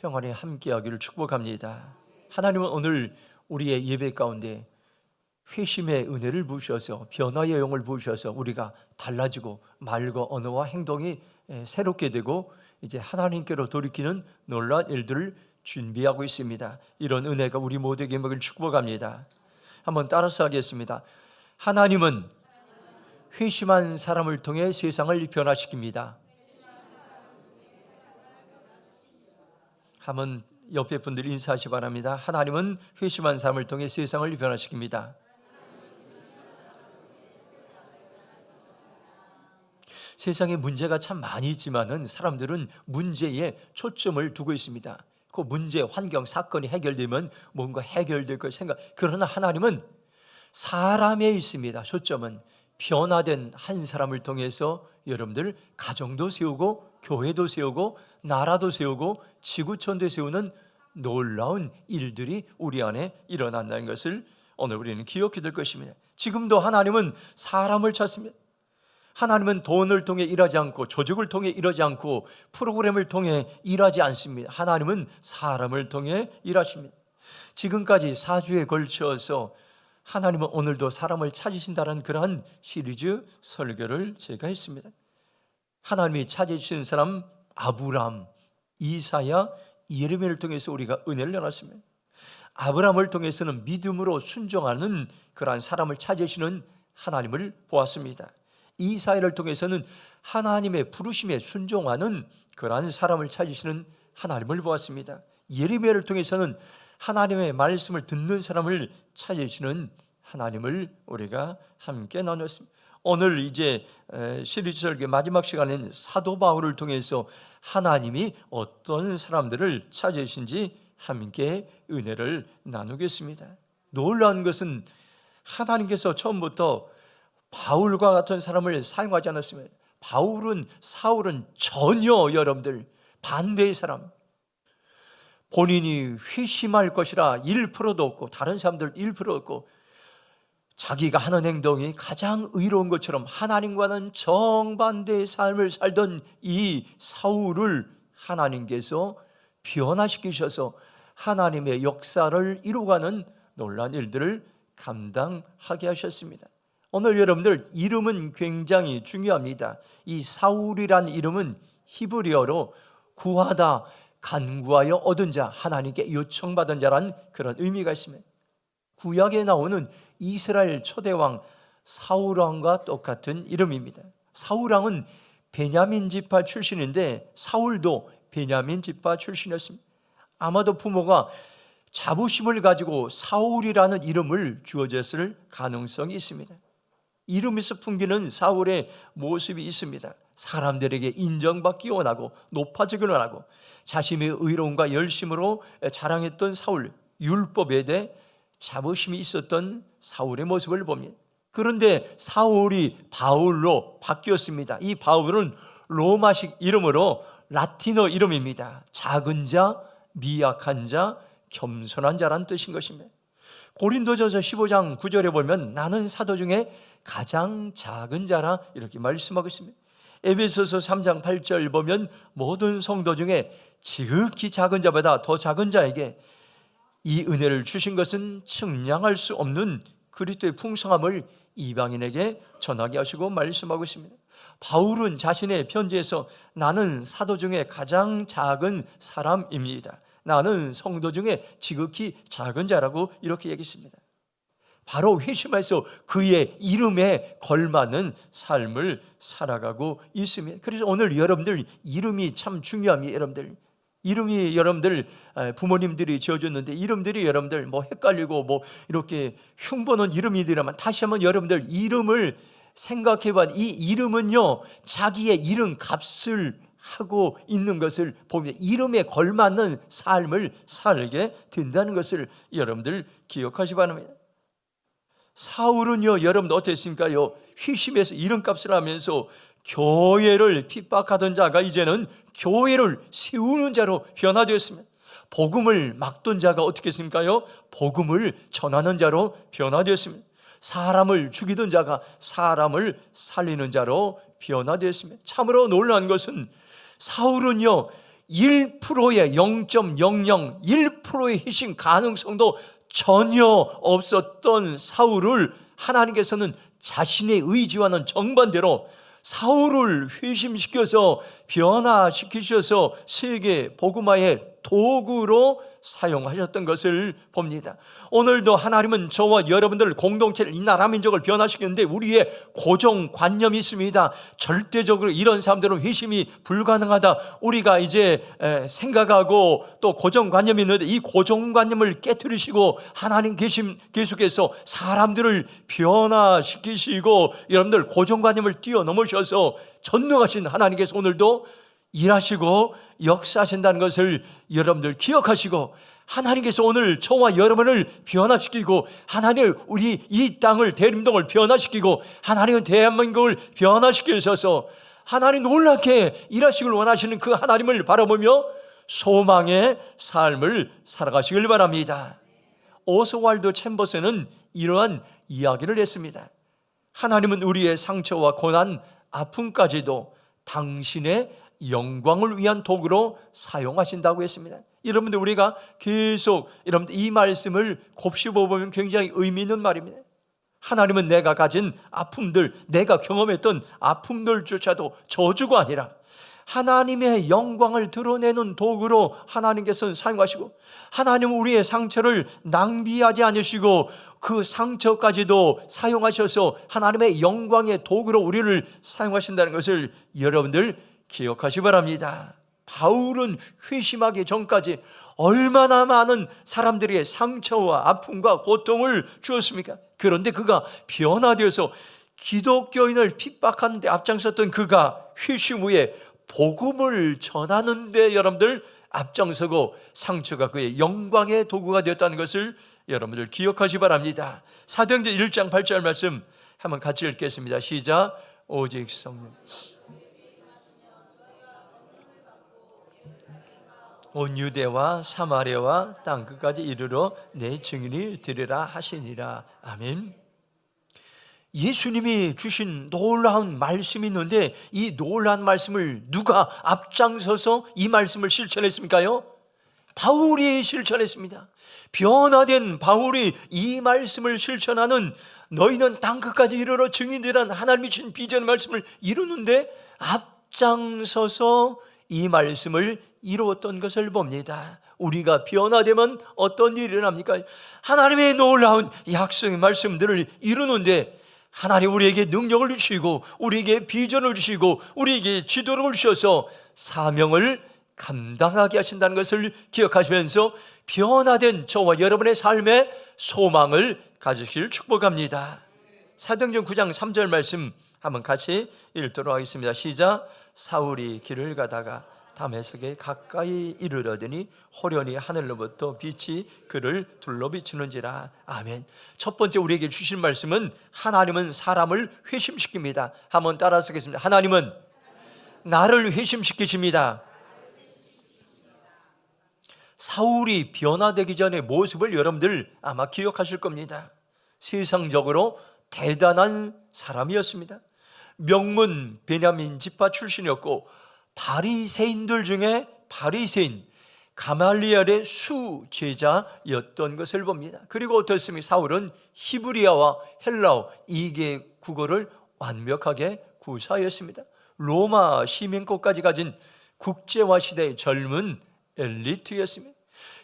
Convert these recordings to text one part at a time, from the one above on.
평안에 함께하기를 축복합니다. 하나님은 오늘 우리의 예배 가운데 회심의 은혜를 부으셔서 변화의 영을 부으셔서 우리가 달라지고 말과 언어와 행동이 새롭게 되고 이제 하나님께로 돌이키는 놀라운 일들을 준비하고 있습니다. 이런 은혜가 우리 모두에게 임하기를 축복합니다. 한번 따라서 하겠습니다. 하나님은 회심한 사람을 통해 세상을 변화시킵니다. 한번 옆에 분들 인사하시 바랍니다. 하나님은 회심한 사람을 통해 세상을 변화시킵니다. 세상에 문제가 참 많이 있지만은 사람들은 문제에 초점을 두고 있습니다. 그 문제, 환경, 사건이 해결되면 뭔가 해결될 걸 생각. 그러나 하나님은 사람에 있습니다. 초점은 변화된 한 사람을 통해서 여러분들 가정도 세우고 교회도 세우고 나라도 세우고 지구촌도 세우는 놀라운 일들이 우리 안에 일어난다는 것을 오늘 우리는 기억해야 될 것입니다. 지금도 하나님은 사람을 찾습니다. 하나님은 돈을 통해 일하지 않고 조직을 통해 일하지 않고 프로그램을 통해 일하지 않습니다. 하나님은 사람을 통해 일하십니다. 지금까지 4주에 걸쳐서 하나님은 오늘도 사람을 찾으신다는 그러한 시리즈 설교를 제가 했습니다. 하나님이 찾으신 사람 아브람, 이사야, 예레미야를 통해서 우리가 은혜를 나눴습니다. 아브람을 통해서는 믿음으로 순종하는 그러한 사람을 찾으시는 하나님을 보았습니다. 이사야를 통해서는 하나님의 부르심에 순종하는 그러한 사람을 찾으시는 하나님을 보았습니다. 예레미야를 통해서는 하나님의 말씀을 듣는 사람을 찾으시는 하나님을 우리가 함께 나눴습니다. 오늘 이제 시리즈 설교 마지막 시간엔 사도 바울을 통해서 하나님이 어떤 사람들을 찾으신지 함께 은혜를 나누겠습니다. 놀라운 것은 하나님께서 처음부터 바울과 같은 사람을 사용하지 않았습니다. 사울은 전혀 여러분들 반대의 사람, 본인이 회심할 것이라 1%도 없고 다른 사람들 1%도 없고 자기가 하는 행동이 가장 의로운 것처럼 하나님과는 정반대의 삶을 살던 이 사울을 하나님께서 변화시키셔서 하나님의 역사를 이루어가는 놀라운 일들을 감당하게 하셨습니다. 오늘 여러분들 이름은 굉장히 중요합니다. 이 사울이란 이름은 히브리어로 구하다, 간구하여 얻은 자, 하나님께 요청받은 자란 그런 의미가 있습니다. 구약에 나오는 이스라엘 초대왕 사울왕과 똑같은 이름입니다. 사울왕은 베냐민 지파 출신인데 사울도 베냐민 지파 출신이었습니다. 아마도 부모가 자부심을 가지고 사울이라는 이름을 주어졌을 가능성이 있습니다. 이름에서 풍기는 사울의 모습이 있습니다. 사람들에게 인정받기 원하고 높아지기 원하고 자신의 의로움과 열심으로 자랑했던 사울, 율법에 대해 자부심이 있었던 사울의 모습을 봅니다. 그런데 사울이 바울로 바뀌었습니다. 이 바울은 로마식 이름으로 라틴어 이름입니다. 작은 자, 미약한 자, 겸손한 자란 뜻인 것입니다. 고린도전서 15장 9절에 보면 나는 사도 중에 가장 작은 자라 이렇게 말씀하고 있습니다. 에베소서 3장 8절 보면 모든 성도 중에 지극히 작은 자보다 더 작은 자에게 이 은혜를 주신 것은 측량할 수 없는 그리스도의 풍성함을 이방인에게 전하게 하시고 말씀하고 있습니다. 바울은 자신의 편지에서 나는 사도 중에 가장 작은 사람입니다. 나는 성도 중에 지극히 작은 자라고 이렇게 얘기했습니다. 바로 회심해서 그의 이름에 걸맞는 삶을 살아가고 있습니다. 그래서 오늘 여러분들 이름이 참 중요합니다. 이름이 여러분들 부모님들이 지어줬는데 이름들이 여러분들 뭐 헷갈리고 뭐 이렇게 흉보는 이름이더라면 다시 한번 여러분들 이름을 생각해봐. 이 이름은요 자기의 이름 값을 하고 있는 것을 보면 이름에 걸맞는 삶을 살게 된다는 것을 여러분들 기억하시 바랍니다. 사울은요 여러분들 어땠습니까요? 회심해서 이름값을 하면서 교회를 핍박하던 자가 이제는 교회를 세우는 자로 변화되었습니다. 복음을 막던 자가 어떻게 했습니까요? 복음을 전하는 자로 변화되었습니다. 사람을 죽이던 자가 사람을 살리는 자로 변화되었습니다. 참으로 놀라운 것은 사울은요 1%의 0.001%의 희생 가능성도 전혀 없었던 사울을 하나님께서는 자신의 의지와는 정반대로 사울을 회심시켜서 변화시키셔서 세계 복음화의 도구로 사용하셨던 것을 봅니다. 오늘도 하나님은 저와 여러분들 공동체를, 이 나라 민족을 변화시키는데 우리의 고정관념이 있습니다. 절대적으로 이런 사람들은 회심이 불가능하다, 우리가 이제 생각하고 또 고정관념이 있는데, 이 고정관념을 깨트리시고 하나님 계속해서 사람들을 변화시키시고 여러분들 고정관념을 뛰어넘으셔서 전능하신 하나님께서 오늘도 일하시고 역사하신다는 것을 여러분들 기억하시고, 하나님께서 오늘 저와 여러분을 변화시키고, 하나님 우리 이 땅을, 대림동을 변화시키고, 하나님은 대한민국을 변화시키셔서 하나님 놀랍게 일하시길 원하시는 그 하나님을 바라보며 소망의 삶을 살아가시길 바랍니다. 오스왈드 챔버스는 이러한 이야기를 했습니다. 하나님은 우리의 상처와 고난, 아픔까지도 당신의 영광을 위한 도구로 사용하신다고 했습니다. 여러분들, 우리가 계속 여러분들 이 말씀을 곱씹어 보면 굉장히 의미 있는 말입니다. 하나님은 내가 가진 아픔들, 내가 경험했던 아픔들조차도 저주가 아니라 하나님의 영광을 드러내는 도구로 하나님께서는 사용하시고, 하나님은 우리의 상처를 낭비하지 않으시고 그 상처까지도 사용하셔서 하나님의 영광의 도구로 우리를 사용하신다는 것을 여러분들 기억하시 바랍니다. 바울은 회심하기 전까지 얼마나 많은 사람들에게 상처와 아픔과 고통을 주었습니까? 그런데 그가 변화되어서 기독교인을 핍박하는 데 앞장섰던 그가 회심 후에 복음을 전하는 데 여러분들 앞장서고, 상처가 그의 영광의 도구가 되었다는 것을 여러분들 기억하시 바랍니다. 사도행전 1장 8절 말씀 한번 같이 읽겠습니다. 시작. 오직 성령 온 유대와 사마리아와 땅끝까지 이르러 내 증인이 되리라 하시니라. 아멘. 예수님이 주신 놀라운 말씀이 있는데, 이 놀라운 말씀을 누가 앞장서서 이 말씀을 실천했습니까요? 바울이 실천했습니다. 변화된 바울이 이 말씀을 실천하는, 너희는 땅끝까지 이르러 증인되라는 하나님이 주신 비전의 말씀을 이루는데 앞장서서 이 말씀을 이루었던 것을 봅니다. 우리가 변화되면 어떤 일이 일어납니까? 하나님의 놀라운 약속의 말씀들을 이루는데 하나님 우리에게 능력을 주시고, 우리에게 비전을 주시고, 우리에게 지도를 주셔서 사명을 감당하게 하신다는 것을 기억하시면서 변화된 저와 여러분의 삶에 소망을 가지시길 축복합니다. 사도행전 9장 3절 말씀 한번 같이 읽도록 하겠습니다. 시작. 사울이 길을 가다가 다메섹에 가까이 이르러더니 호련히 하늘로부터 빛이 그를 둘러 비추는지라. 아멘. 첫 번째 우리에게 주신 말씀은 하나님은 사람을 회심시킵니다. 한번 따라서 하겠습니다. 하나님은 나를 회심시키십니다. 사울이 변화되기 전의 모습을 여러분들 아마 기억하실 겁니다. 세상적으로 대단한 사람이었습니다. 명문 베냐민 지파 출신이었고, 바리새인들 중에 바리새인 가말리엘의 수제자였던 것을 봅니다. 그리고 어떻습니까? 사울은 히브리어와 헬라어 2개 국어를 완벽하게 구사하였습니다. 로마 시민권까지 가진 국제화 시대의 젊은 엘리트였습니다.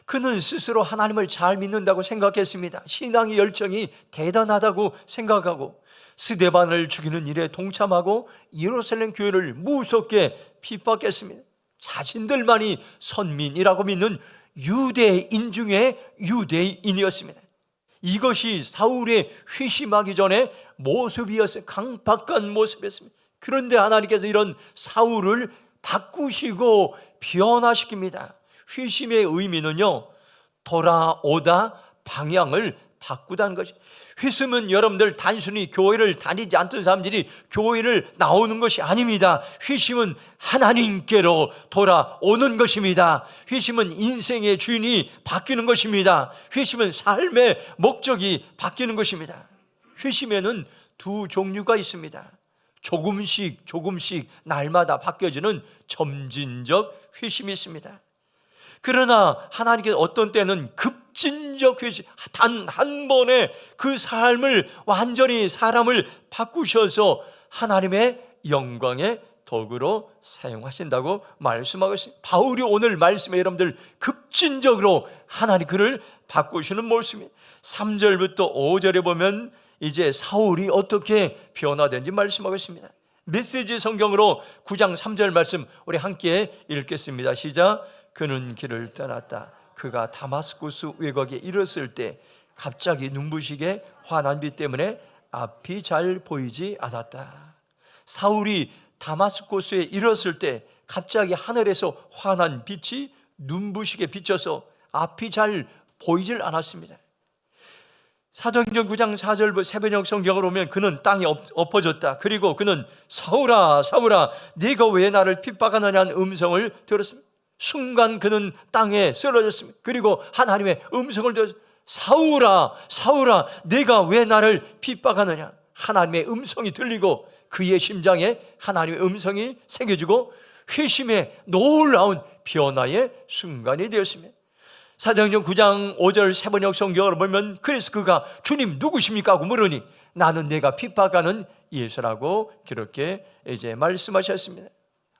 그는 스스로 하나님을 잘 믿는다고 생각했습니다. 신앙의 열정이 대단하다고 생각하고, 스데반을 죽이는 일에 동참하고 예루살렘 교회를 무섭게 핍박했습니다. 자신들만이 선민이라고 믿는 유대인 중에 유대인이었습니다. 이것이 사울의 회심하기 전에 모습이었어요. 강박한 모습이었습니다. 그런데 하나님께서 이런 사울을 바꾸시고 변화시킵니다. 회심의 의미는요, 돌아오다, 방향을 바꾸다는 것이. 회심은 여러분들 단순히 교회를 다니지 않던 사람들이 교회를 나오는 것이 아닙니다. 회심은 하나님께로 돌아오는 것입니다. 회심은 인생의 주인이 바뀌는 것입니다. 회심은 삶의 목적이 바뀌는 것입니다. 회심에는 두 종류가 있습니다. 조금씩 날마다 바뀌어지는 점진적 회심이 있습니다. 그러나 하나님께서 어떤 때는 급진적 회심, 단 한 번에 그 삶을 완전히 사람을 바꾸셔서 하나님의 영광의 도구로 사용하신다고 말씀하고 있습니다. 바울이 오늘 말씀에 여러분들 급진적으로 하나님 그를 바꾸시는 모습입니다. 3절부터 5절에 보면 이제 사울이 어떻게 변화된지 말씀하고 있습니다. 메시지 성경으로 9장 3절 말씀 우리 함께 읽겠습니다. 시작. 그는 길을 떠났다. 그가 다마스쿠스 외곽에 이르렀을 때 갑자기 눈부시게 환한 빛 때문에 앞이 잘 보이지 않았다. 사울이 다마스쿠스에 이르렀을 때 갑자기 하늘에서 환한 빛이 눈부시게 비쳐서 앞이 잘 보이질 않았습니다. 사도행전 9장 4절 새벽역 성경으로 보면 그는 땅에 엎어졌다. 그리고 그는 사울아 사울아 네가 왜 나를 핍박하느냐는 음성을 들었습니다. 순간 그는 땅에 쓰러졌습니다. 그리고 하나님의 음성을 들었습니다. 사울아 사울아 네가 왜 나를 핍박하느냐. 하나님의 음성이 들리고 그의 심장에 하나님의 음성이 새겨지고 회심의 놀라운 변화의 순간이 되었습니다. 사도행전 9장 5절 새번역 성경을 보면 그래서 그가 주님 누구십니까? 하고 물으니 나는 내가 핍박하는 예수라고 그렇게 이제 말씀하셨습니다.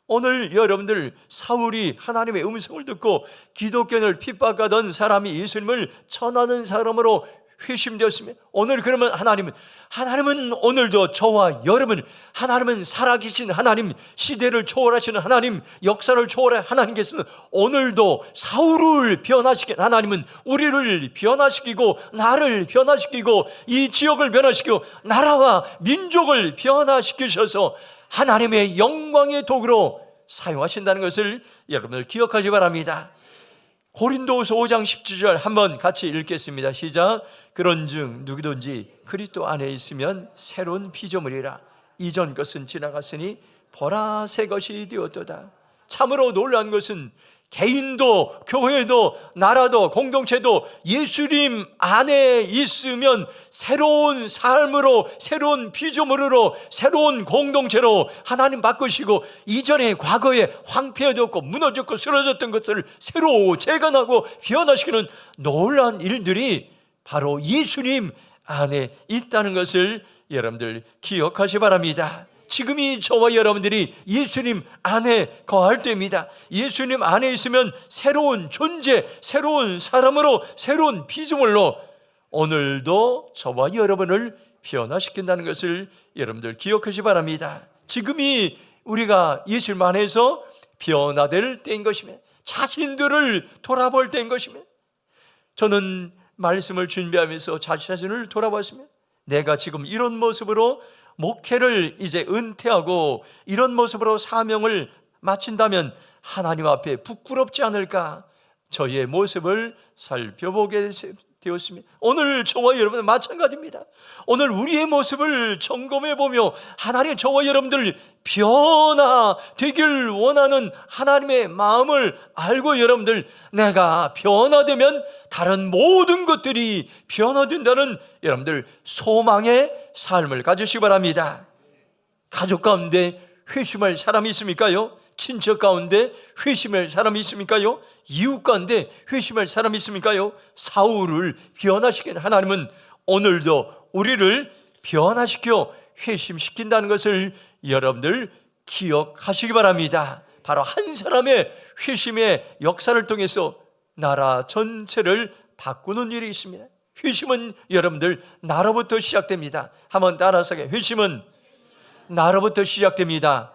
오늘 여러분들 사울이 하나님의 음성을 듣고 기독교를 핍박하던 사람이 예수님을 전하는 사람으로 회심되었습니다. 오늘 그러면 하나님은 오늘도 저와 여러분, 하나님은 살아계신 하나님, 시대를 초월하시는 하나님, 역사를 초월한 하나님께서는 오늘도 사울을 변화시킨 하나님은 우리를 변화시키고 나를 변화시키고 이 지역을 변화시키고 나라와 민족을 변화시키셔서 하나님의 영광의 도구로 사용하신다는 것을 여러분들 기억하시 바랍니다. 고린도후서 5장 17절 한번 같이 읽겠습니다. 시작. 그런즉 누구든지 그리스도 안에 있으면 새로운 피조물이라. 이전 것은 지나갔으니 보라 새 것이 되었도다. 참으로 놀라운 것은 개인도 교회도 나라도 공동체도 예수님 안에 있으면 새로운 삶으로 새로운 피조물로 새로운 공동체로 하나님 바꾸시고 이전에 과거에 황폐해졌고 무너졌고 쓰러졌던 것을 새로 재건하고 변화시키는 놀라운 일들이 바로 예수님 안에 있다는 것을 여러분들 기억하시 바랍니다. 지금이 저와 여러분들이 예수님 안에 거할 때입니다. 예수님 안에 있으면 새로운 존재, 새로운 사람으로, 새로운 피조물로 오늘도 저와 여러분을 변화시킨다는 것을 여러분들 기억하시 바랍니다. 지금이 우리가 예수님 안에서 변화될 때인 것입니다. 자신들을 돌아볼 때인 것입니다. 저는 말씀을 준비하면서 자신을 돌아봤습니다. 내가 지금 이런 모습으로 목회를 이제 은퇴하고 이런 모습으로 사명을 마친다면 하나님 앞에 부끄럽지 않을까? 저의 모습을 살펴보게 되었습니다. 오늘 저와 여러분은 마찬가지입니다. 오늘 우리의 모습을 점검해 보며 하나님 저와 여러분들 변화되길 원하는 하나님의 마음을 알고 여러분들 내가 변화되면 다른 모든 것들이 변화된다는 여러분들 소망의 삶을 가지시기 바랍니다. 가족 가운데 회심할 사람이 있습니까요? 친척 가운데 회심할 사람이 있습니까요? 이웃 가운데 회심할 사람이 있습니까요? 사울을 변화시킨 하나님은 오늘도 우리를 변화시켜 회심시킨다는 것을 여러분들 기억하시기 바랍니다. 바로 한 사람의 회심의 역사를 통해서 나라 전체를 바꾸는 일이 있습니다. 회심은 여러분들 나로부터 시작됩니다. 한번 따라서 회심은 나로부터 시작됩니다.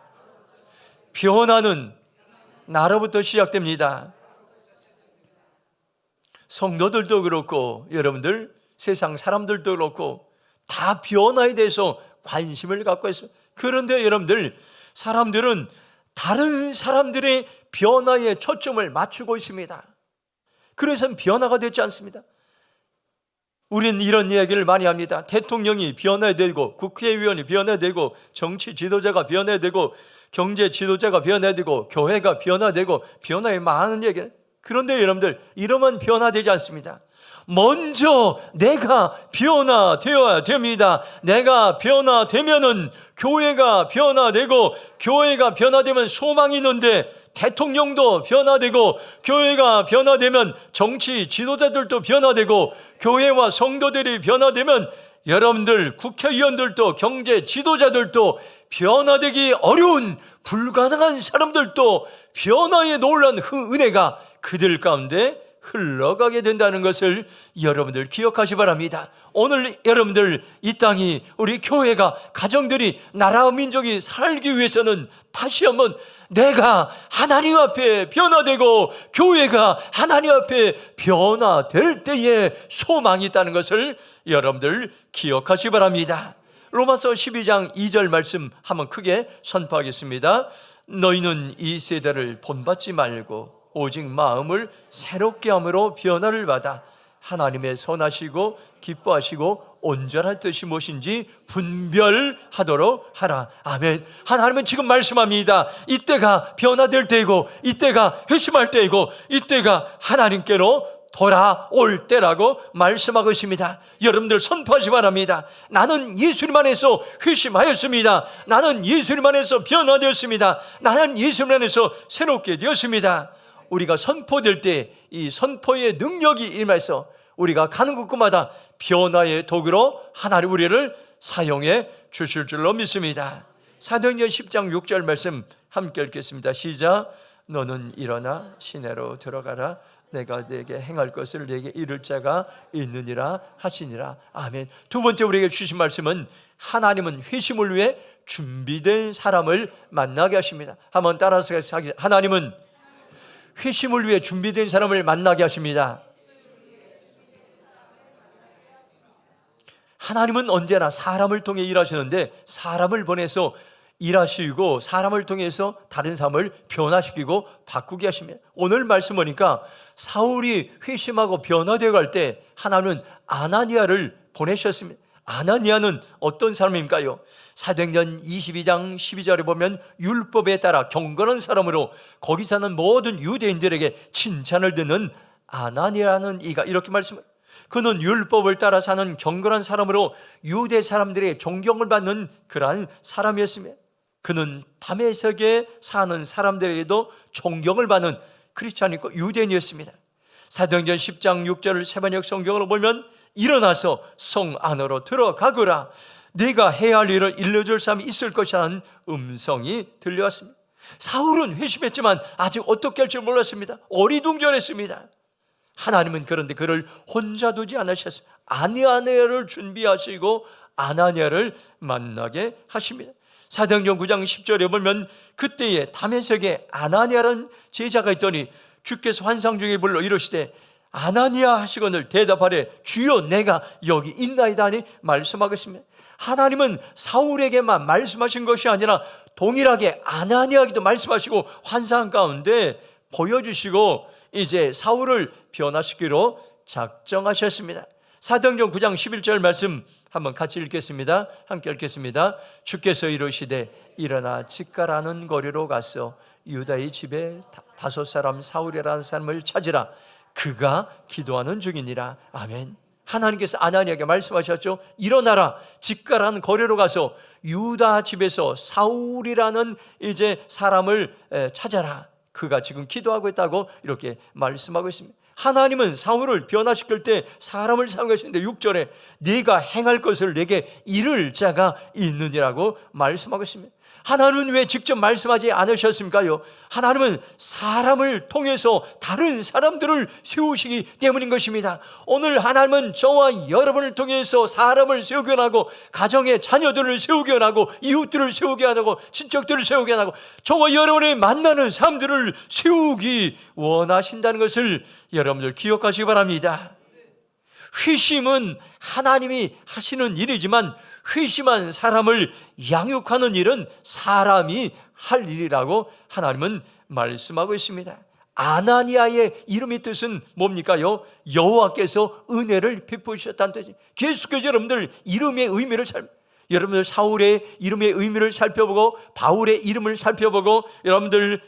변화는 나로부터 시작됩니다. 성도들도 그렇고 여러분들 세상 사람들도 그렇고 다 변화에 대해서 관심을 갖고 있습니다. 그런데 여러분들 사람들은 다른 사람들의 변화에 초점을 맞추고 있습니다. 그래서 변화가 되지 않습니다. 우리는 이런 이야기를 많이 합니다. 대통령이 변화되고 국회의원이 변화되고 정치 지도자가 변화되고 경제 지도자가 변화되고 교회가 변화되고 변화에 많은 얘기를 그런데 여러분들, 이러면 변화되지 않습니다. 먼저 내가 변화되어야 됩니다. 내가 변화되면은 교회가 변화되고, 교회가 변화되면 소망이 있는데 대통령도 변화되고, 교회가 변화되면 정치 지도자들도 변화되고, 교회와 성도들이 변화되면 여러분들 국회의원들도 경제 지도자들도 변화되기 어려운 불가능한 사람들도 변화의 놀라운 은혜가 그들 가운데 흘러가게 된다는 것을 여러분들 기억하시 바랍니다. 오늘 여러분들, 이 땅이, 우리 교회가, 가정들이, 나라 민족이 살기 위해서는 다시 한번 내가 하나님 앞에 변화되고 교회가 하나님 앞에 변화될 때에 소망이 있다는 것을 여러분들 기억하시 바랍니다. 로마서 12장 2절 말씀 한번 크게 선포하겠습니다. 너희는 이 세대를 본받지 말고 오직 마음을 새롭게 함으로 변화를 받아 하나님의 선하시고 기뻐하시고 온전한 뜻이 무엇인지 분별하도록 하라. 아멘. 하나님은 지금 말씀합니다. 이때가 변화될 때이고, 이때가 회심할 때이고, 이때가 하나님께로 돌아올 때라고 말씀하고 있습니다. 여러분들 선포하시 바랍니다. 나는 예수님 안에서 회심하였습니다. 나는 예수님 안에서 변화되었습니다. 나는 예수님 안에서 새롭게 되었습니다. 우리가 선포될 때 이 선포의 능력이 임해서 우리가 가는 곳마다 변화의 도구로 하나님 우리를 사용해 주실 줄로 믿습니다. 사도행전 10장 6절 말씀 함께 읽겠습니다. 시작. 너는 일어나 시내로 들어가라. 내가 내게 행할 것을 내게 이룰 자가 있느니라 하시니라. 아멘. 두 번째 우리에게 주신 말씀은 하나님은 회심을 위해 준비된 사람을 만나게 하십니다. 한번 따라서 하겠습니다. 하나님은 회심을 위해 준비된 사람을 만나게 하십니다. 하나님은 언제나 사람을 통해 일하시는데, 사람을 보내서 일하시고 사람을 통해서 다른 사람을 변화시키고 바꾸게 하십니다. 오늘 말씀 보니까 사울이 회심하고 변화되어 갈 때 하나님은 아나니아를 보내셨습니다. 아나니아는 어떤 사람입니까요? 사도행전 22장 12절에 보면 율법에 따라 경건한 사람으로 거기 사는 모든 유대인들에게 칭찬을 듣는 아나니아라는 이가 이렇게 말씀합니다. 그는 율법을 따라 사는 경건한 사람으로 유대 사람들의 존경을 받는 그러한 사람이었습니다. 그는 다메섹에 사는 사람들에게도 존경을 받는 크리스찬이고 유대인이었습니다. 사도행전 10장 6절을 세번역 성경으로 보면 일어나서 성 안으로 들어가거라. 네가 해야 할 일을 일러줄 사람이 있을 것이라는 음성이 들려왔습니다. 사울은 회심했지만 아직 어떻게 할지 몰랐습니다. 어리둥절했습니다. 하나님은 그런데 그를 혼자 두지 않으셨어요. 아나니아를 준비하시고 아나니아를 만나게 하십니다. 사도행전 9장 10절에 보면 그때에 다메섹에 아나니아라는 제자가 있더니 주께서 환상 중에 불러 이르시되 아나니아 하시거늘 대답하래 주여 내가 여기 있나이다 하니 말씀하고 있습니다. 하나님은 사울에게만 말씀하신 것이 아니라 동일하게 아나니아에게도 말씀하시고 환상 가운데 보여주시고 이제 사울을 변화시키러 작정하셨습니다. 사도행전 9장 11절 말씀 한번 같이 읽겠습니다. 함께 읽겠습니다. 주께서 이르시되 일어나 직가라는 거리로 가서 유다의 집에 5 사람 사울이라는 사람을 찾으라. 그가 기도하는 중이니라. 아멘. 하나님께서 아나니아에게 말씀하셨죠. 일어나라. 직가라는 거리로 가서 유다 집에서 사울이라는 이제 사람을 찾아라. 그가 지금 기도하고 있다고 이렇게 말씀하고 있습니다. 하나님은 사울을 변화시킬 때 사람을 사용하시는데 6절에 네가 행할 것을 내게 이를 자가 있느니라고 말씀하고 있습니다. 하나님은 왜 직접 말씀하지 않으셨습니까요? 하나님은 사람을 통해서 다른 사람들을 세우시기 때문인 것입니다. 오늘 하나님은 저와 여러분을 통해서 사람을 세우게 하고 가정의 자녀들을 세우게 하고 이웃들을 세우게 하고 친척들을 세우게 하고 저와 여러분이 만나는 사람들을 세우기 원하신다는 것을 여러분들 기억하시기 바랍니다. 회심은 하나님이 하시는 일이지만 회심한 사람을 양육하는 일은 사람이 할 일이라고 하나님은 말씀하고 있습니다. 아나니아의 이름의 뜻은 뭡니까요? 여호와께서 은혜를 베푸셨다는 뜻이에요. 계속해서 여러분들 이름의 의미를 여러분들 사울의 이름의 의미를 살펴보고 바울의 이름을 살펴보고 여러분들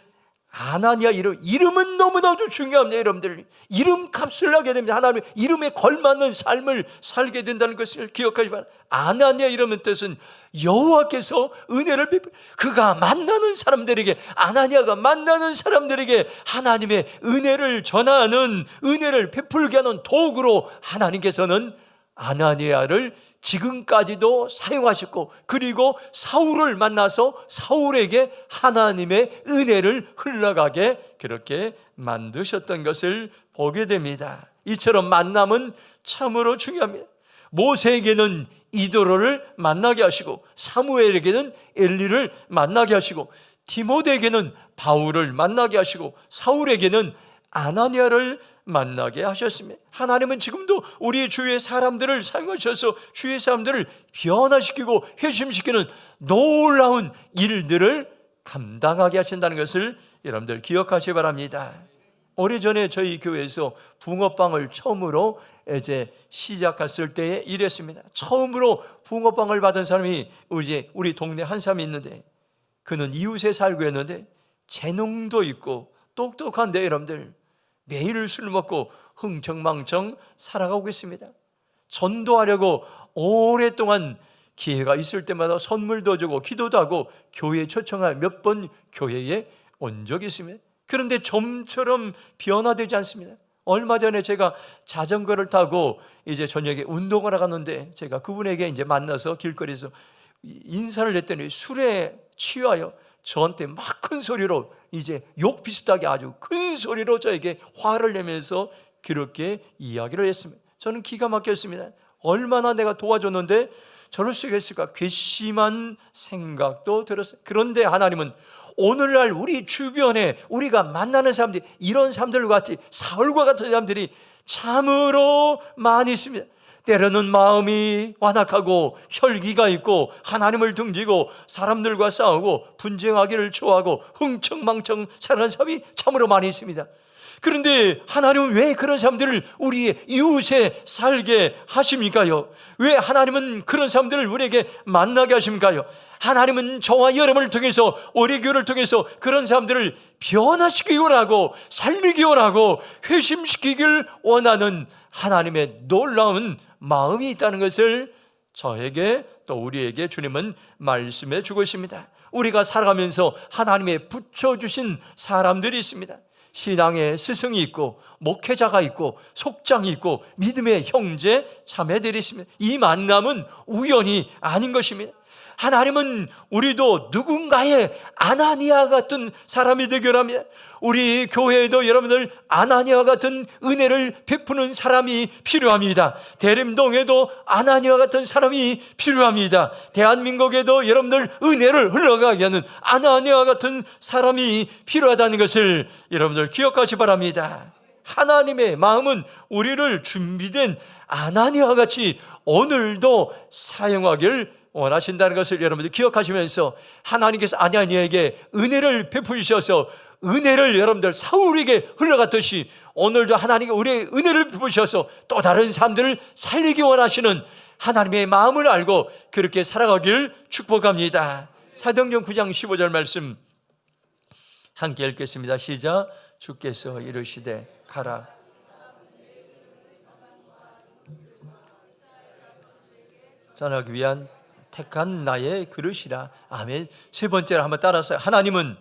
아나니아 이름은 너무나도 중요합니다. 여러분들 이름 값을 하게 됩니다. 하나님의 이름에 걸맞는 삶을 살게 된다는 것을 기억하지 바랍니다. 아나니아 이름의 뜻은 여호와께서 은혜를 그가 만나는 사람들에게, 아나니아가 만나는 사람들에게 하나님의 은혜를 전하는, 은혜를 베풀게 하는 도구로 하나님께서는 아나니아를 지금까지도 사용하셨고, 그리고 사울을 만나서 사울에게 하나님의 은혜를 흘러가게 그렇게 만드셨던 것을 보게 됩니다. 이처럼 만남은 참으로 중요합니다. 모세에게는 이도로를 만나게 하시고, 사무엘에게는 엘리를 만나게 하시고, 디모데에게는 바울을 만나게 하시고, 사울에게는 아나니아를 만나게 하셨습니다. 하나님은 지금도 우리 주위의 사람들을 사용하셔서 주위의 사람들을 변화시키고 회심시키는 놀라운 일들을 감당하게 하신다는 것을 여러분들 기억하시기 바랍니다. 오래전에 저희 교회에서 붕어빵을 처음으로 이제 시작했을 때에 이랬습니다. 처음으로 붕어빵을 받은 사람이 이제 우리 동네 한 사람이 있는데, 그는 이웃에 살고 있는데 재능도 있고 똑똑한데 여러분들 매일 술 먹고 흥청망청 살아가고 있습니다. 전도하려고 오랫동안 기회가 있을 때마다 선물도 주고 기도도 하고 교회에 초청할 몇 번 교회에 온 적이 있습니다. 그런데 좀처럼 변화되지 않습니다. 얼마 전에 제가 자전거를 타고 이제 저녁에 운동을 하는데 제가 그분에게 이제 만나서 길거리에서 인사를 했더니 술에 취하여 저한테 막 큰 소리로 이제 욕 비슷하게 아주 큰 소리로 저에게 화를 내면서 그렇게 이야기를 했습니다. 저는 기가 막혔습니다. 얼마나 내가 도와줬는데 저럴 수가 있을까? 괘씸한 생각도 들었어요. 그런데 하나님은 오늘날 우리 주변에 우리가 만나는 사람들이 이런 사람들과 같이 사울과 같은 사람들이 참으로 많이 있습니다. 때로는 마음이 완악하고 혈기가 있고 하나님을 등지고 사람들과 싸우고 분쟁하기를 좋아하고 흥청망청 사는 사람이 참으로 많이 있습니다. 그런데 하나님은 왜 그런 사람들을 우리의 이웃에 살게 하십니까요? 왜 하나님은 그런 사람들을 우리에게 만나게 하십니까요? 하나님은 저와 여러분을 통해서, 우리 교회를 통해서 그런 사람들을 변화시키기 원하고 살리기 원하고 회심시키길 원하는 하나님의 놀라운 마음이 있다는 것을 저에게 또 우리에게 주님은 말씀해 주고 있습니다. 우리가 살아가면서 하나님의 붙여주신 사람들이 있습니다. 신앙의 스승이 있고 목회자가 있고 속장이 있고 믿음의 형제 자매들이 있습니다. 이 만남은 우연이 아닌 것입니다. 하나님은 우리도 누군가의 아나니아 같은 사람이 되기를 합니다. 우리 교회에도 여러분들 아나니아 같은 은혜를 베푸는 사람이 필요합니다. 대림동에도 아나니아 같은 사람이 필요합니다. 대한민국에도 여러분들 은혜를 흘러가게 하는 아나니아 같은 사람이 필요하다는 것을 여러분들 기억하시 바랍니다. 하나님의 마음은 우리를 준비된 아나니아 같이 오늘도 사용하기를 원하신다는 것을 여러분들 기억하시면서, 하나님께서 아나니아에게 은혜를 베푸셔서 은혜를 여러분들 사울에게 흘러갔듯이 오늘도 하나님께 우리의 은혜를 베푸셔서 또 다른 사람들을 살리기 원하시는 하나님의 마음을 알고 그렇게 살아가길 축복합니다. 사도행전 9장 15절 말씀 함께 읽겠습니다. 시작. 주께서 이르시되 가라. 전하기 위한 택한 나의 그릇이라. 아멘. 세 번째로 한번 따라서, 하나님은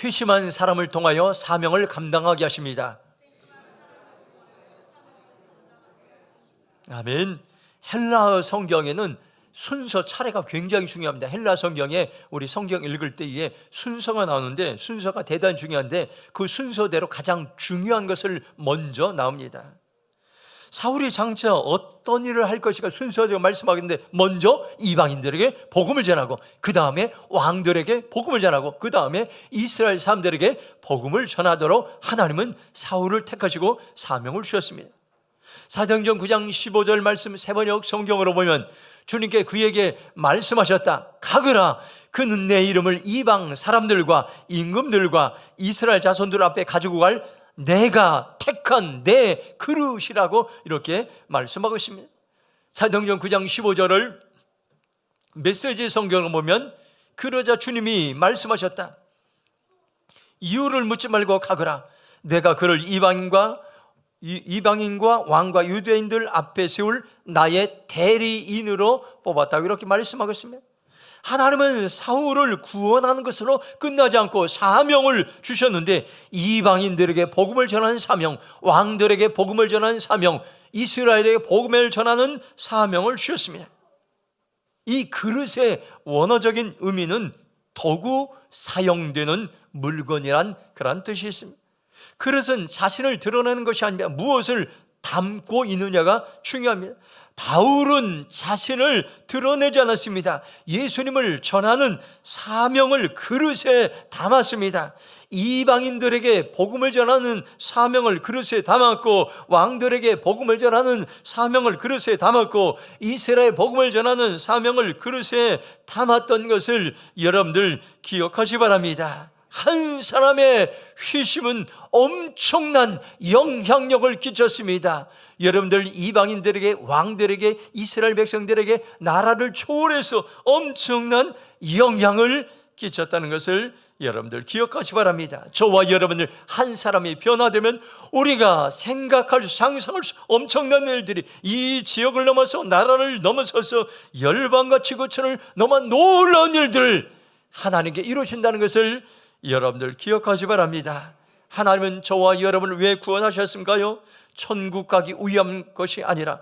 회심한 사람을 통하여 사명을 감당하게 하십니다. 아멘. 헬라어 성경에는 순서 차례가 굉장히 중요합니다. 헬라 성경에 우리 성경 읽을 때에 순서가 나오는데 순서가 대단히 중요한데 그 순서대로 가장 중요한 것을 먼저 나옵니다. 사울이 장차 어떤 일을 할 것인가 순서대로 말씀하겠는데, 먼저 이방인들에게 복음을 전하고, 그 다음에 왕들에게 복음을 전하고, 그 다음에 이스라엘 사람들에게 복음을 전하도록 하나님은 사울을 택하시고 사명을 주셨습니다. 사도행전 9장 15절 말씀 세번역 성경으로 보면 주님께 그에게 말씀하셨다. 가거라. 그는 내 이름을 이방 사람들과 임금들과 이스라엘 자손들 앞에 가지고 갈 내가 택한 내 그릇이라고 이렇게 말씀하고 있습니다. 사도행전 9장 15절을 메시지 성경을 보면 그러자 주님이 말씀하셨다. 이유를 묻지 말고 가거라. 내가 그를 이방인과 왕과 유대인들 앞에 세울 나의 대리인으로 뽑았다고 이렇게 말씀하고 있습니다. 하나님은 사울을 구원하는 것으로 끝나지 않고 사명을 주셨는데, 이방인들에게 복음을 전하는 사명, 왕들에게 복음을 전하는 사명, 이스라엘에게 복음을 전하는 사명을 주셨습니다. 이 그릇의 원어적인 의미는 도구 사용되는 물건이란 그런 뜻이 있습니다. 그릇은 자신을 드러내는 것이 아니라 무엇을 담고 있느냐가 중요합니다. 바울은 자신을 드러내지 않았습니다. 예수님을 전하는 사명을 그릇에 담았습니다. 이방인들에게 복음을 전하는 사명을 그릇에 담았고, 왕들에게 복음을 전하는 사명을 그릇에 담았고, 이스라엘 복음을 전하는 사명을 그릇에 담았던 것을 여러분들 기억하시 바랍니다. 한 사람의 회심은 엄청난 영향력을 끼쳤습니다. 여러분들 이방인들에게, 왕들에게, 이스라엘 백성들에게 나라를 초월해서 엄청난 영향을 끼쳤다는 것을 여러분들 기억하시 바랍니다. 저와 여러분들 한 사람이 변화되면 우리가 생각할 수, 상상할 수 엄청난 일들이 이 지역을 넘어서 나라를 넘어서서 열방과 지구촌을 넘어 놀라운 일들을 하나님께 이루신다는 것을 여러분들 기억하시 바랍니다. 하나님은 저와 여러분을 왜 구원하셨습니까요? 천국 가기 위한 것이 아니라,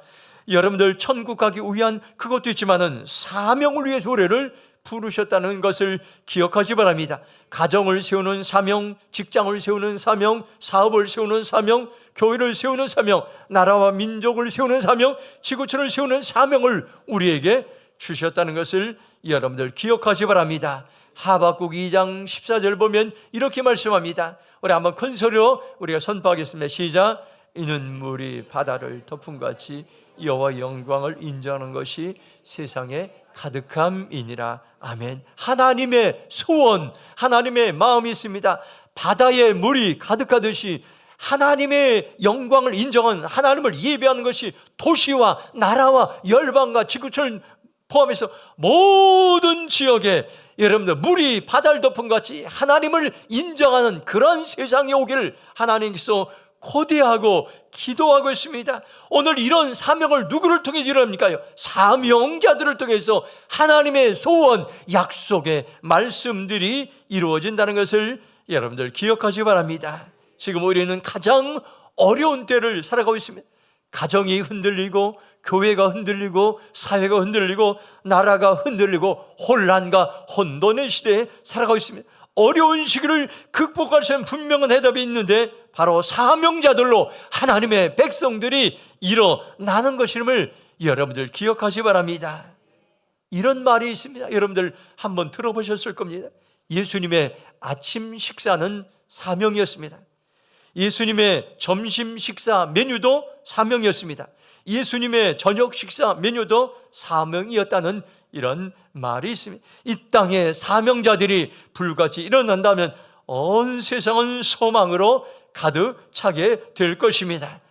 여러분들 천국 가기 위한 그것도 있지만은 사명을 위해서 우리를 부르셨다는 것을 기억하시 바랍니다. 가정을 세우는 사명, 직장을 세우는 사명, 사업을 세우는 사명, 교회를 세우는 사명, 나라와 민족을 세우는 사명, 지구촌을 세우는 사명을 우리에게 주셨다는 것을 여러분들 기억하시 바랍니다. 하박국 2장 14절 보면 이렇게 말씀합니다. 우리 한번 큰 소리로 우리가 선포하겠습니다. 시작. 이는 물이 바다를 덮은 같이 여호와의 영광을 인정하는 것이 세상에 가득함이니라. 아멘. 하나님의 소원, 하나님의 마음이 있습니다. 바다에 물이 가득하듯이 하나님의 영광을 인정한, 하나님을 예배하는 것이 도시와 나라와 열방과 지구촌을 포함해서 모든 지역에 여러분들 물이 바다를 덮은 것 같이 하나님을 인정하는 그런 세상이 오기를 하나님께서 고대하고 기도하고 있습니다. 오늘 이런 사명을 누구를 통해 이루합니까요? 사명자들을 통해서 하나님의 소원, 약속의 말씀들이 이루어진다는 것을 여러분들 기억하시기 바랍니다. 지금 우리는 가장 어려운 때를 살아가고 있습니다. 가정이 흔들리고, 교회가 흔들리고, 사회가 흔들리고, 나라가 흔들리고, 혼란과 혼돈의 시대에 살아가고 있습니다. 어려운 시기를 극복할 수 있는 분명한 해답이 있는데, 바로 사명자들로 하나님의 백성들이 일어나는 것임을 여러분들 기억하시기 바랍니다. 이런 말이 있습니다. 여러분들 한번 들어보셨을 겁니다. 예수님의 아침 식사는 사명이었습니다. 예수님의 점심 식사 메뉴도 사명이었습니다. 예수님의 저녁 식사 메뉴도 사명이었다는 이런 말이 있습니다. 이 땅에 사명자들이 불같이 일어난다면 온 세상은 소망으로 가득 차게 될 것입니다.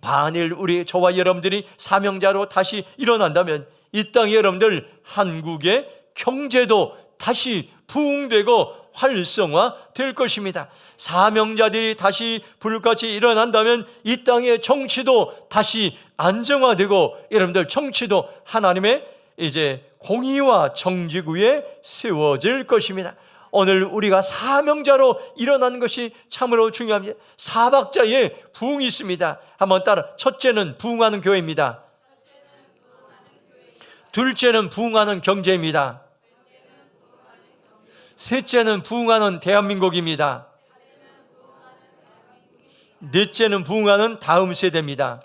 만일 저와 여러분들이 사명자로 다시 일어난다면 이 땅에 여러분들 한국의 경제도 다시 부흥되고 활성화될 것입니다. 사명자들이 다시 불같이 일어난다면 이 땅의 정치도 다시 안정화되고, 여러분들 정치도 하나님의 이제 공의와 정직 위에 세워질 것입니다. 오늘 우리가 사명자로 일어나는 것이 참으로 중요합니다. 사박자에 부흥이 있습니다. 한번 따라. 첫째는 부흥하는 교회입니다. 둘째는 부흥하는 경제입니다. 셋째는 부흥하는 대한민국입니다. 넷째는 부흥하는 다음 세대입니다.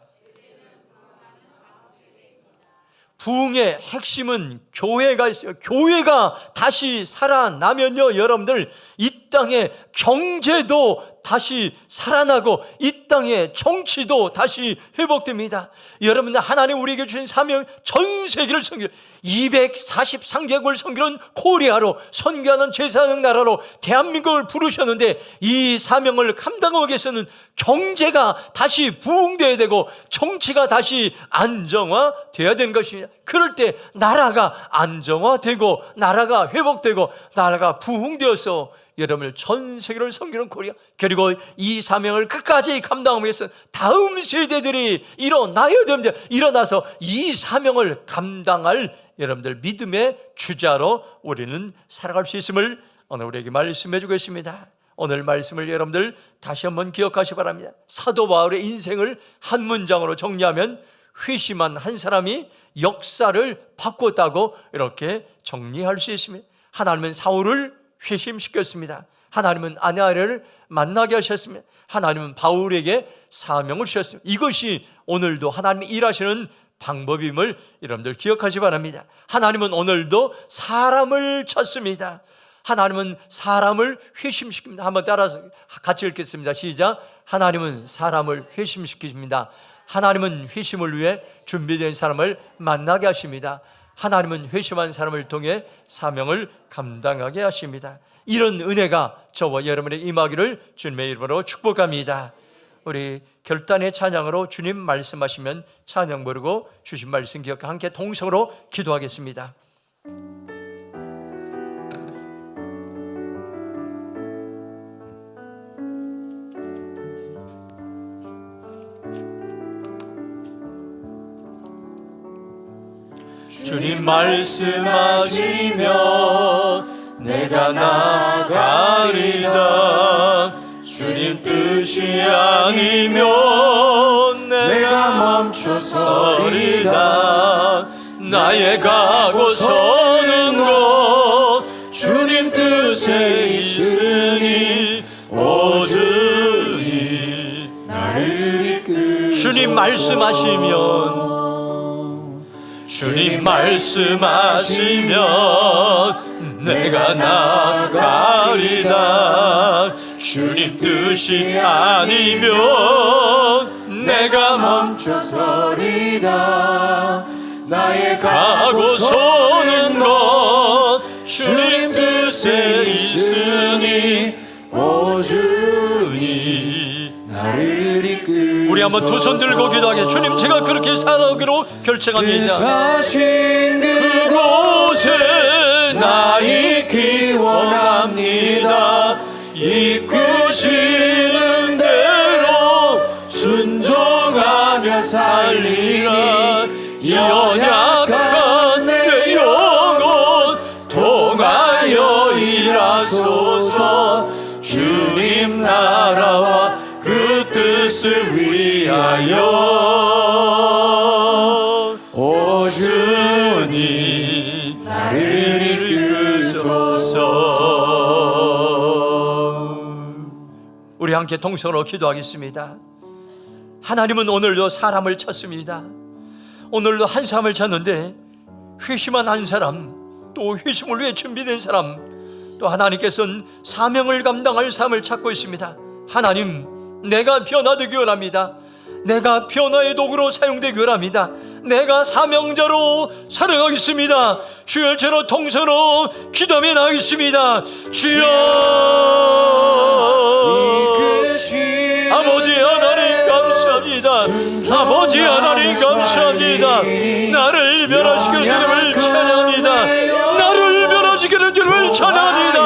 부흥의 핵심은 교회가 있어요. 교회가 다시 살아나면요, 여러분들 이 땅의 경제도 다시 살아나고 이 땅의 정치도 다시 회복됩니다. 여러분들 하나님 우리에게 주신 사명, 전 세계를 섬기는 243개국을 섬기는 코리아로 선교하는 제사장 나라로 대한민국을 부르셨는데, 이 사명을 감당하기 위해서는 경제가 다시 부흥되어야 되고 정치가 다시 안정화되어야 되는 것입니다. 그럴 때 나라가 안정화되고 나라가 회복되고 나라가 부흥되어서 여러분을 전 세계를 섬기는 코리아, 그리고 이 사명을 끝까지 감당하기 위해서 다음 세대들이 일어나서 이 사명을 감당할 여러분들 믿음의 주자로 우리는 살아갈 수 있음을 오늘 우리에게 말씀해 주고 있습니다. 오늘 말씀을 여러분들 다시 한번 기억하시기 바랍니다. 사도 바울의 인생을 한 문장으로 정리하면 회심한 한 사람이 역사를 바꿨다고 이렇게 정리할 수 있습니다. 하나님은 사울을 회심시켰습니다. 하나님은 아나니아를 만나게 하셨습니다. 하나님은 바울에게 사명을 주셨습니다. 이것이 오늘도 하나님이 일하시는 방법임을 여러분들 기억하시기 바랍니다. 하나님은 오늘도 사람을 찾습니다. 하나님은 사람을 회심시킵니다. 한번 따라서 같이 읽겠습니다. 시작. 하나님은 사람을 회심시키십니다. 하나님은 회심을 위해 준비된 사람을 만나게 하십니다. 하나님은 회심한 사람을 통해 사명을 감당하게 하십니다. 이런 은혜가 저와 여러분의 임하기를 주님의 이름으로 축복합니다. 우리 결단의 찬양으로 주님 말씀하시면 찬양 부르고 주신 말씀 기억하고 함께 동성으로 기도하겠습니다. 주님 말씀하시며 내가 나가리다. 주님 뜻이 아니면 내가 멈춰서리다. 나의 가고 서는 곳 주님 뜻에 있으니 오주니 나를 이끌소서. 주님 말씀하시면 내가 나가리다. 주님 뜻이 아니면 내가 멈춰서리다. 나의 가고 서는 것 주님 뜻에 있으니 오주니 나를 이끌소서. 우리 한번 두 손 들고 기도하게. 주님, 제가 그렇게 살아오기로 결정합니다. 자신 그곳에 나 있기 원합니다. 이끄시는 대로 순종하며 살리라. 연약한 내 영혼 통하여 일하소서. 주님 나라와 그 뜻을 위하여 오 주님 나를 이끌소서. 우리 함께 동성으로 기도하겠습니다. 하나님은 오늘도 사람을 찾습니다. 오늘도 한 사람을 찾는데 회심한 한 사람, 또 회심을 위해 준비된 사람, 또 하나님께서는 사명을 감당할 사람을 찾고 있습니다. 하나님, 내가 변화되기 원합니다. 내가 변화의 도구로 사용되기 원합니다. 내가 사명자로 살아가겠습니다. 주여, 저로 동서로 기도하며 나가겠습니다. 주여, 아버지 하나님 감사합니다. 아버지 하나님 감사합니다. 나를 변화시키는 주님을 찬양합니다. 나를 변화시키는 주님을 찬양합니다.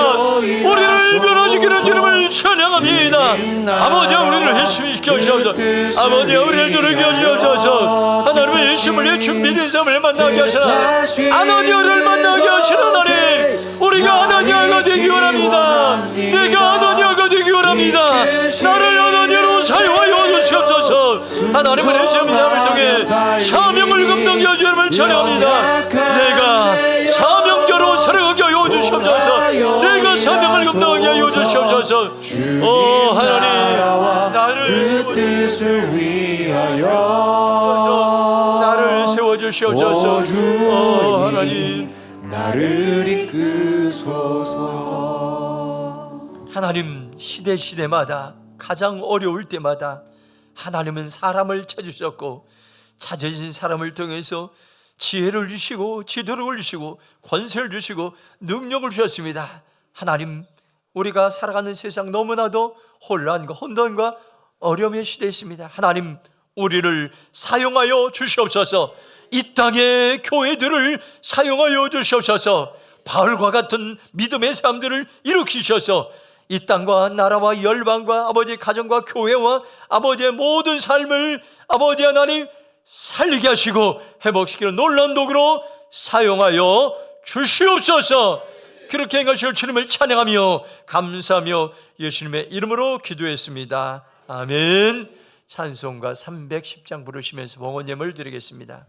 우리를 변화시키는 주님을 찬양합니다. 아버지, 우리를 회심시켜 주셔서, 아버지, 우리를 누르게 주셔서, 하나님의 회심을 위해 준비된 사람을 만나게 하시라. 아나니아를 만나게 하시라. 하나님, 우리가 아나니아가 되기 원합니다. 내가 아나니아가 되기 원합니다. 나를 아나니아로 사용하여 주시옵소서. 하나님은 회심의 삶을 통해 사명을 감당하여 주님을 찬양합니다. 내가 사명자로 살아가게 하여 주시옵소서. 내가 사명을 감당하게 하여 주시옵소서. 오 하나님, 나를 뜻을 위하여 나를 세워주시옵소서. 오 하나님, 나를 이끌소서. 하나님, 시대마다 가장 어려울 때마다 하나님은 사람을 찾으셨고, 찾으신 사람을 통해서 지혜를 주시고 지도를 주시고 권세를 주시고 능력을 주셨습니다. 하나님, 우리가 살아가는 세상 너무나도 혼란과 혼돈과 어려움의 시대에 있습니다. 하나님, 우리를 사용하여 주시옵소서. 이 땅의 교회들을 사용하여 주시옵소서. 바울과 같은 믿음의 사람들을 일으키셔서 이 땅과 나라와 열방과 아버지 가정과 교회와 아버지의 모든 삶을 아버지 하나님 살리게 하시고 회복시키는 놀라운 도구로 사용하여 주시옵소서. 그렇게 행하실 주님을 찬양하며 감사하며 예수님의 이름으로 기도했습니다. 아멘. 찬송가 310장 부르시면서 봉헌 예물 드리겠습니다.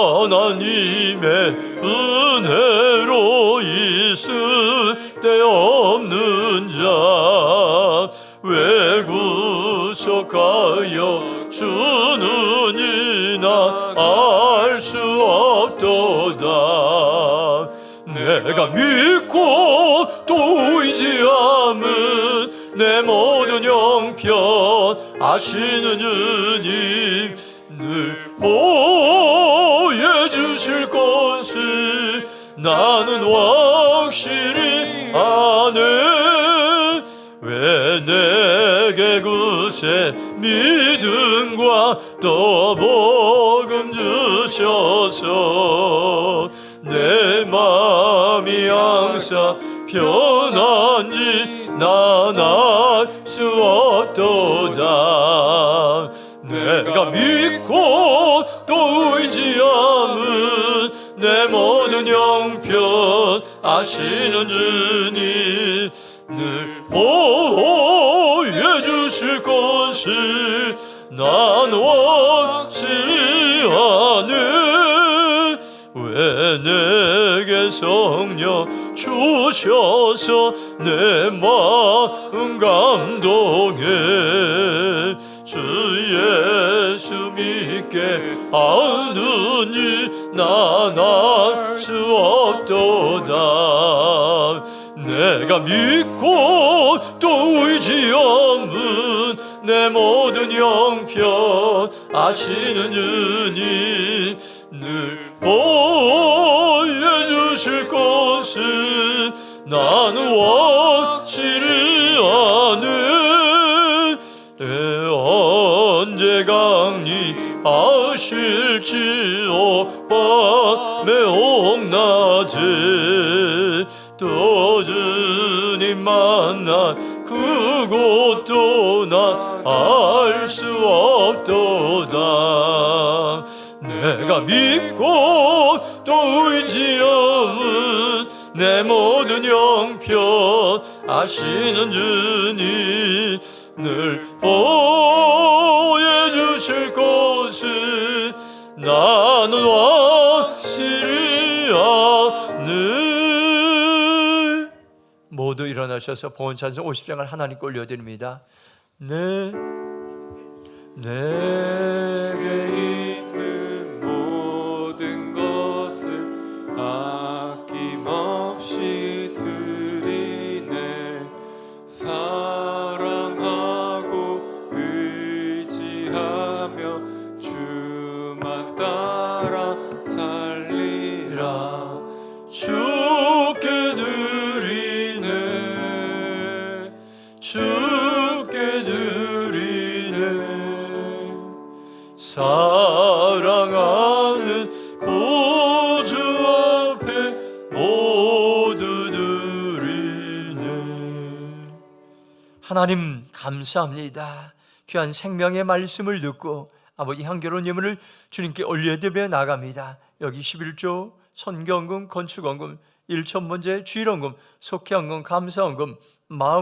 하나님의 은혜로 있을 데 없는 자 왜 구속하여 주느니나 알 수 없도다. 내가 믿고 또 의지함은 내 모든 형편 아시는 주님 늘 보여주실 것을 나는 확실히 아네. 왜 내게 그새 믿음과 또 복음 주셔서 내 마음이 항상 편한지 난 알 수 없도다. 내가 믿고 또 의지함은 내 모든 형편 아시는 주님 늘 보여주실 것을 난 확실히 아네. 왜 내게 성령 주셔서 내 마음 감동해. 주 예수 믿게 하느니 난 알 수 없도다. 내가 믿고 또 의지함은 내 모든 형편 아시는 주님 늘 보여주실 것을 나는 확실히 아네. 언제 강림하실지오 밤에 옥낮에 또 주님 만난 그곳도 난 알 수 없도다. 내가 믿고 또 의지함은 내 모든 형편 아시는 주님 늘 보여주실 것을 나는 확실히 아네. 모두 일어나셔서 봉헌 찬송 50장을 하나님께 올려드립니다. 내게 있는 모든 것을 아낌없이 드리네. 사랑하고 의지하며 주만 따라 살리라. 주께 드리네. 주께 드리네. 사랑하는 구주 앞에 모두 드리네. 하나님 감사합니다. 귀한 생명의 말씀을 듣고 아버지 향기로운 예물을 주님께 올려드려 나갑니다. 여기 11조 선경금, 건축원금, 1,000번째 주일원금, 속회원금, 감사원금, 마음